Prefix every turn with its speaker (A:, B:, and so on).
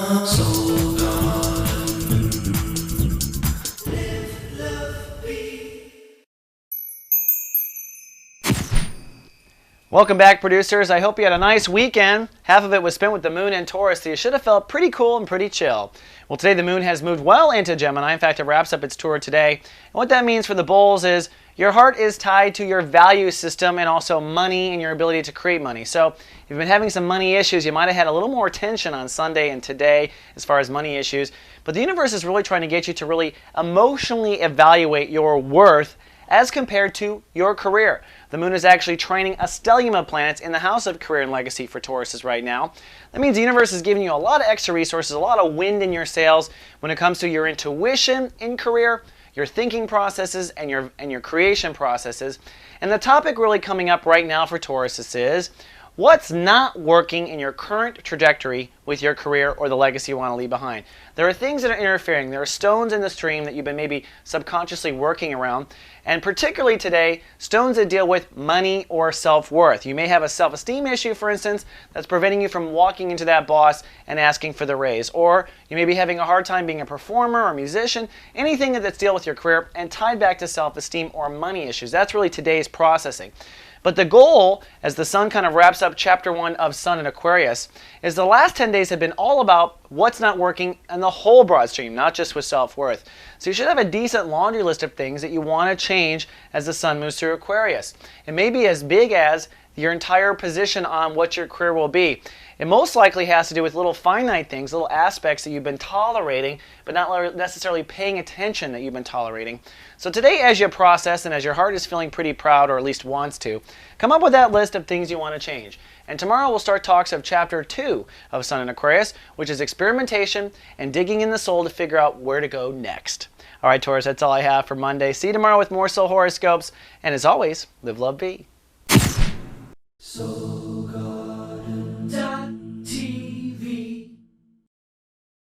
A: Soul Garden. Live, love, be.
B: Welcome back, producers. I hope you had a nice weekend. Half of it was spent with the moon in Taurus, so you should have felt pretty cool and pretty chill. Well, today the moon has moved well into Gemini. In fact, it wraps up its tour today. And what that means for the bulls is your heart is tied to your value system and also money and your ability to create money. So if you've been having some money issues, you might have had a little more tension on Sunday and today as far as money issues. But the universe is really trying to get you to really emotionally evaluate your worth as compared to your career. The moon is actually training a stellium of planets in the house of career and legacy for Tauruses right now. That means the universe is giving you a lot of extra resources, a lot of wind in your sails when it comes to your intuition in career, your thinking processes, and your creation processes. And the topic really coming up right now for Tauruses is what's not working in your current trajectory with your career or the legacy you want to leave behind. There are things that are interfering. There are stones in the stream that you've been maybe subconsciously working around. And particularly today, stones that deal with money or self-worth. You may have a self-esteem issue, for instance, that's preventing you from walking into that boss and asking for the raise. Or you may be having a hard time being a performer or musician, anything that's deal with your career and tied back to self-esteem or money issues. That's really today's processing. But the goal, as the sun kind of wraps up chapter 1 of Sun in Aquarius, is the last 10 days have been all about what's not working in the whole broad stream, not just with self-worth. So you should have a decent laundry list of things that you want to change as the sun moves through Aquarius. It may be as big as your entire position on what your career will be. It most likely has to do with little finite things, little aspects that you've been tolerating, but not necessarily paying attention that you've been tolerating. So today, as you process and as your heart is feeling pretty proud, or at least wants to, come up with that list of things you want to change. And tomorrow we'll start talks of chapter 2 of Sun in Aquarius, which is experimentation and digging in the soul to figure out where to go next. All right, Taurus, that's all I have for Monday. See you tomorrow with more soul horoscopes. And as always, live, love, be.
A: Soul